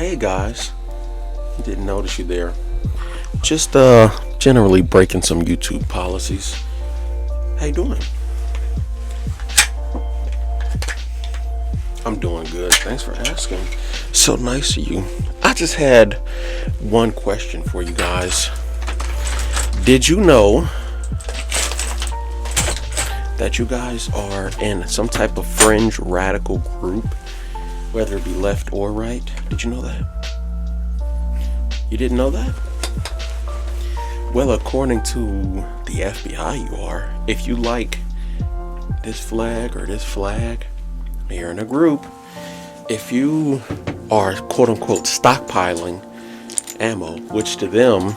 Hey guys, didn't notice you there. Just generally breaking some YouTube policies. How you doing? I'm doing good. Thanks for asking. So nice of you. I just had one question for you guys. Did you know that you guys are in some type of fringe radical group, whether it be left or right? Did you know that? You didn't know that? Well, according to the FBI, you are. If you like this flag or this flag, you're in a group. If you are quote unquote stockpiling ammo, which to them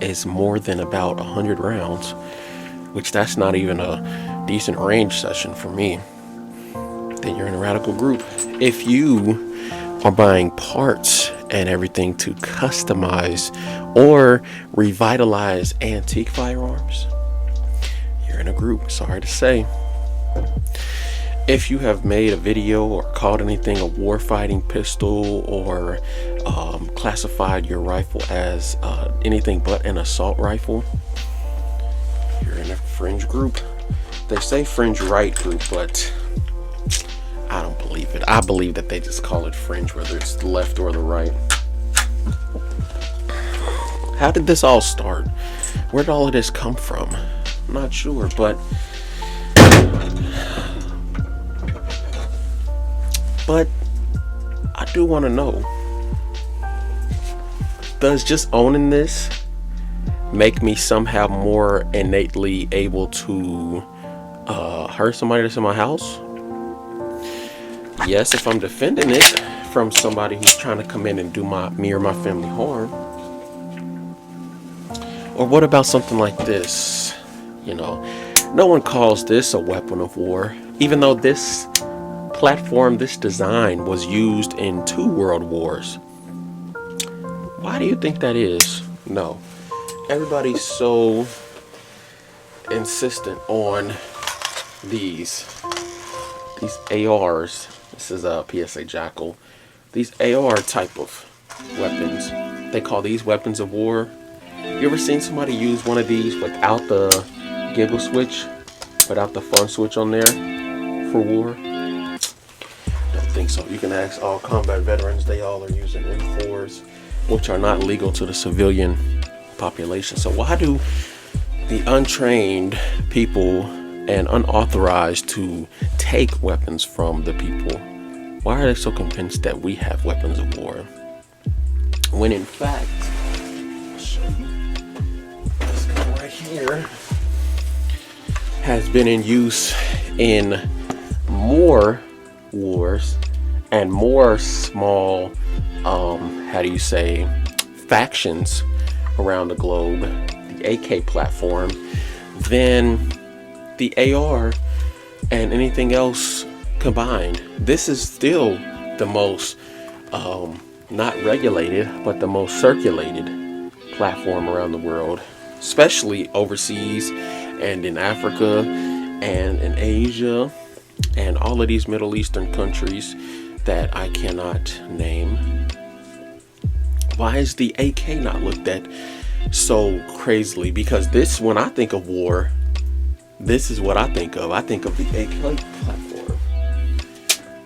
is more than about 100 rounds, which that's not even a decent range session for me, then you're in a radical group. If you are buying parts and everything to customize or revitalize antique firearms, you're in a group. Sorry to say. If you have made a video or called anything a warfighting pistol or classified your rifle as anything but an assault rifle, you're in a fringe group. They say fringe right group, but I don't believe it. I believe that they just call it fringe, whether it's the left or the right. How did this all start? Where did all of this come from? I'm not sure, but I do want to know, does just owning this make me somehow more innately able to hurt somebody that's in my house? Yes, if I'm defending it from somebody who's trying to come in and do me or my family harm. Or what about something like this? You know, no one calls this a weapon of war, even though this platform, this design was used in 2 world wars. Why do you think that is? No. Everybody's so insistent on these ARs. This is a PSA Jackal. These AR type of weapons. They call these weapons of war. You ever seen somebody use one of these without the giggle switch? Without the fun switch on there for war? Don't think so. You can ask all combat veterans. They all are using M4s, which are not legal to the civilian population. So why do the untrained people and unauthorized to take weapons from the people, why are they so convinced that we have weapons of war? When in fact, I'll show you, this gun right here has been in use in more wars and more small, factions around the globe, the AK platform, than the AR and anything else combined. This is still the most not regulated, but the most circulated platform around the world, especially overseas and in Africa and in Asia and all of these Middle Eastern countries that I cannot name. Why is the AK not looked at so crazily? Because this, when I think of war, this is what I think of. I think of the AK platform.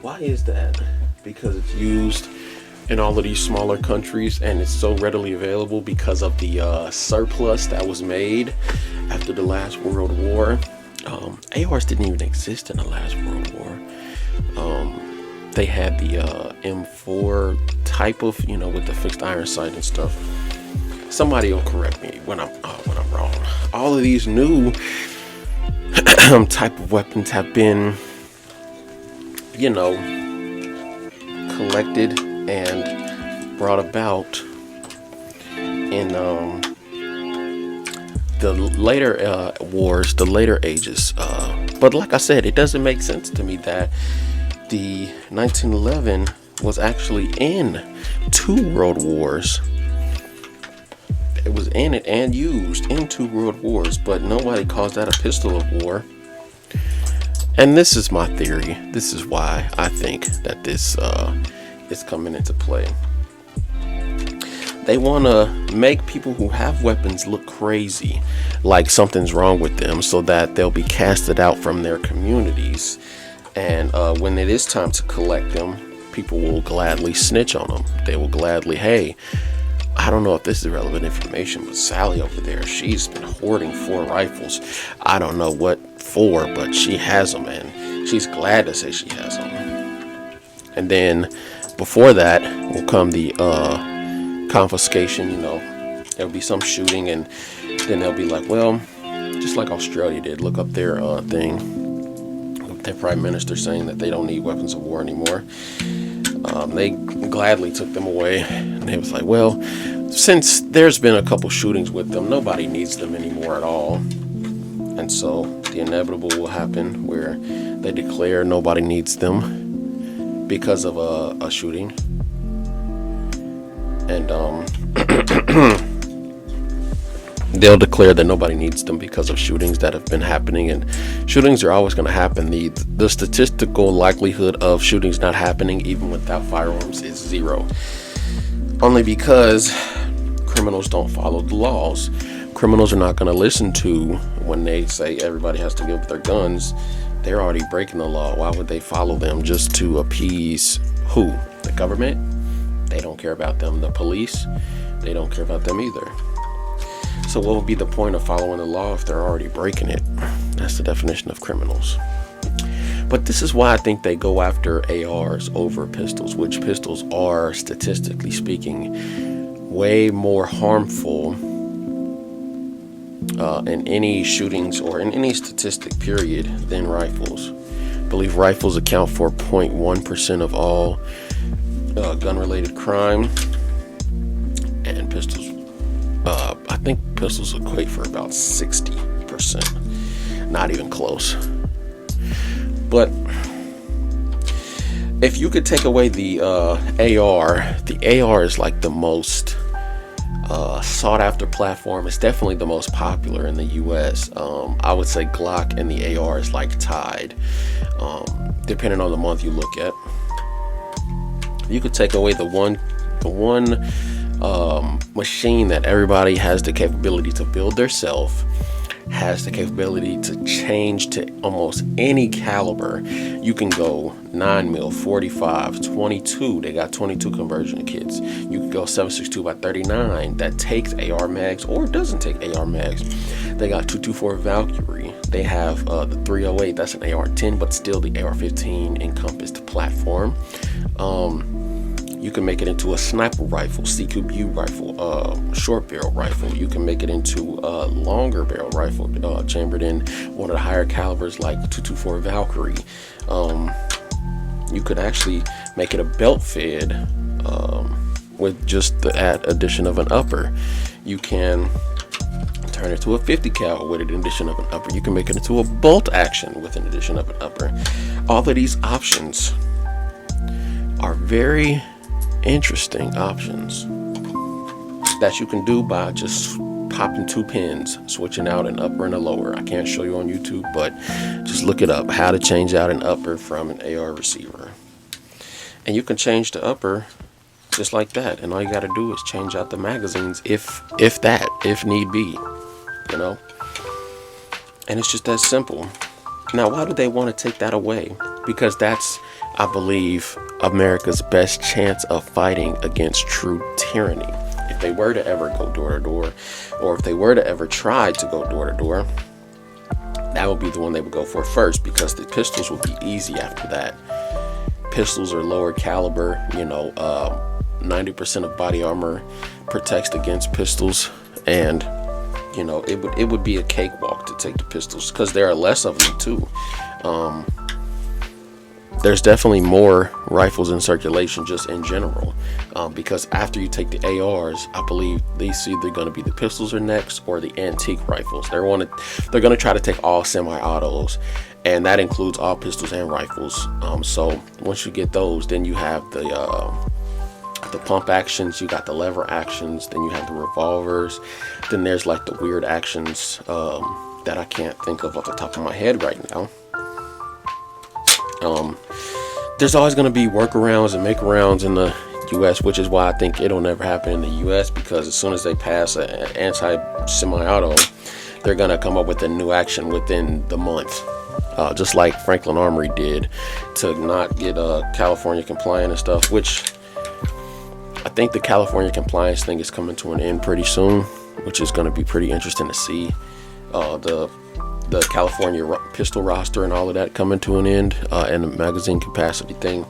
Why is that? Because it's used in all of these smaller countries and it's so readily available because of the surplus that was made after the last World War. ARs didn't even exist in the last World War. They had the M4 type of, with the fixed iron sight and stuff. Somebody will correct me when I'm wrong. All of these new type of weapons have been, collected and brought about in the later wars, the later ages. But like I said, it doesn't make sense to me that the 1911 was actually in 2 world wars. It was in it and used in 2 world wars, but nobody calls that a pistol of war. And this is my theory. This is why I think that this is coming into play. They want to make people who have weapons look crazy, like something's wrong with them, so that they'll be casted out from their communities. And when it is time to collect them, people will gladly snitch on them. They will gladly, hey, I don't know if this is relevant information, but Sally over there, she's been hoarding 4 rifles. I don't know what for, but she has them, and she's glad to say she has them. And then before that will come the confiscation. There'll be some shooting, and then they'll be like, well, just like Australia did, look up their thing, their prime minister saying that they don't need weapons of war anymore. They gladly took them away, and they was like, well, since there's been a couple shootings with them, nobody needs them anymore at all. And so the inevitable will happen where they declare nobody needs them because of a shooting. And they'll declare that nobody needs them because of shootings that have been happening, and shootings are always going to happen. The statistical likelihood of shootings not happening even without firearms is 0, only because criminals don't follow the laws. Criminals are not going to listen to when they say everybody has to give up their guns. They're already breaking the law. Why would they follow them just to appease who? The government? They don't care about them. The police? They don't care about them either. So what would be the point of following the law if they're already breaking it? That's the definition of criminals. But this is why I think they go after ARs over pistols, which pistols are, statistically speaking, way more harmful in any shootings or in any statistic period than rifles. I believe rifles account for 0.1% of all gun-related crime, and pistols, I think pistols equate for about 60%. Not even close. But if you could take away the AR is like the most sought after platform. It's definitely the most popular in the US. I would say Glock and the AR is like tied, depending on the month you look at. You could take away the one machine that everybody has the capability to build themselves, has the capability to change to almost any caliber. You can go 9mm, 45, 22. They got 22 conversion kits. You can go 7.62 by 39 that takes AR mags or doesn't take AR mags. They got 224 Valkyrie. They have the 308. That's an AR-10, but still the AR-15 encompassed platform. You can make it into a sniper rifle, CQB rifle, short barrel rifle. You can make it into a longer barrel rifle, chambered in one of the higher calibers like 224 Valkyrie. You could actually make it a belt fed with just the addition of an upper. You can turn it to a 50 cal with an addition of an upper. You can make it into a bolt action with an addition of an upper. All of these options are very interesting options that you can do by just popping 2 pins, switching out an upper and a lower. I can't show you on YouTube, but just look it up, how to change out an upper from an AR receiver. And you can change the upper just like that, and all you got to do is change out the magazines if need be, and it's just that simple. Now, why do they want to take that away? Because that's, I believe, America's best chance of fighting against true tyranny. If they were to ever go door to door, or if they were to ever try to go door to door, that would be the one they would go for first, because the pistols would be easy after that. Pistols are lower caliber, 90% of body armor protects against pistols, and it would be a cakewalk to take the pistols, because there are less of them too. There's definitely more rifles in circulation just in general, because after you take the ARs, I believe these either going to be the pistols are next, or the antique rifles. They're going to try to take all semi-autos, and that includes all pistols and rifles. So once you get those, then you have the pump actions, you got the lever actions, then you have the revolvers, then there's like the weird actions that I can't think of off the top of my head right now. There's always going to be workarounds and make-arounds in the US, which is why I think it'll never happen in the US, because as soon as they pass an anti-semi-auto, they're going to come up with a new action within the month. Just like Franklin Armory did to not get California compliant and stuff, which I think the California compliance thing is coming to an end pretty soon, which is going to be pretty interesting to see. The California pistol roster and all of that coming to an end, and the magazine capacity thing,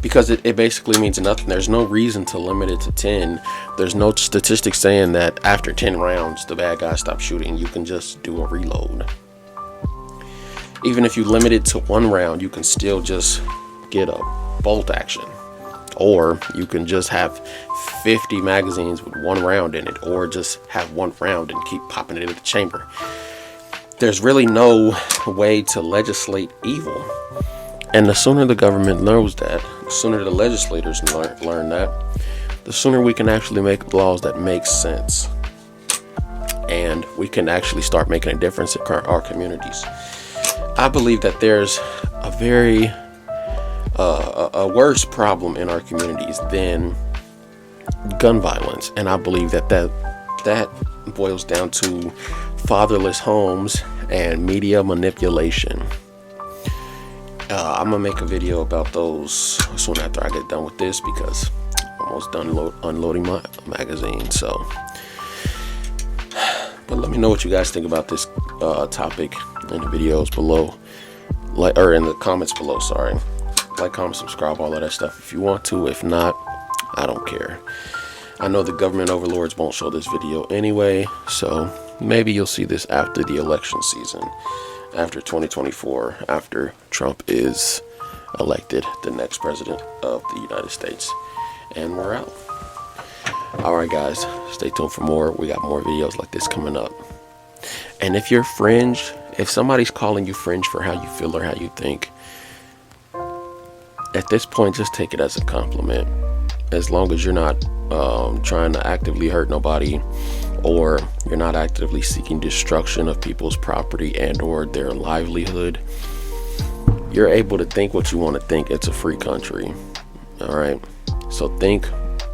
because it basically means nothing. There's no reason to limit it to 10. There's no statistics saying that after 10 rounds the bad guy stops shooting. You can just do a reload. Even if you limit it to 1 round, you can still just get a bolt action, or you can just have 50 magazines with 1 round in it, or just have 1 round and keep popping it into the chamber. There's really no way to legislate evil, and the sooner the government knows that, the sooner the legislators learn that, the sooner we can actually make laws that make sense, and we can actually start making a difference in our communities. I believe that there's a very a worse problem in our communities than gun violence, and I believe that boils down to fatherless homes and media manipulation. I'm gonna make a video about those soon after I get done with this, because I'm almost done unloading my magazine. So, but let me know what you guys think about this topic in the videos below, or in the comments below. Sorry, like, comment, subscribe, all of that stuff if you want to. If not, I don't care. I know the government overlords won't show this video anyway, so maybe you'll see this after the election season, after 2024, after Trump is elected the next president of the United States. And we're out. Alright guys, stay tuned for more. We got more videos like this coming up. And if you're fringe, if somebody's calling you fringe for how you feel or how you think, at this point just take it as a compliment. As long as you're not trying to actively hurt nobody, or you're not actively seeking destruction of people's property and or their livelihood, you're able to think what you want to think. It's a free country. All right, so think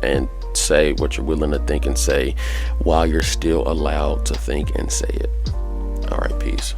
and say what you're willing to think and say while you're still allowed to think and say it. All right, peace.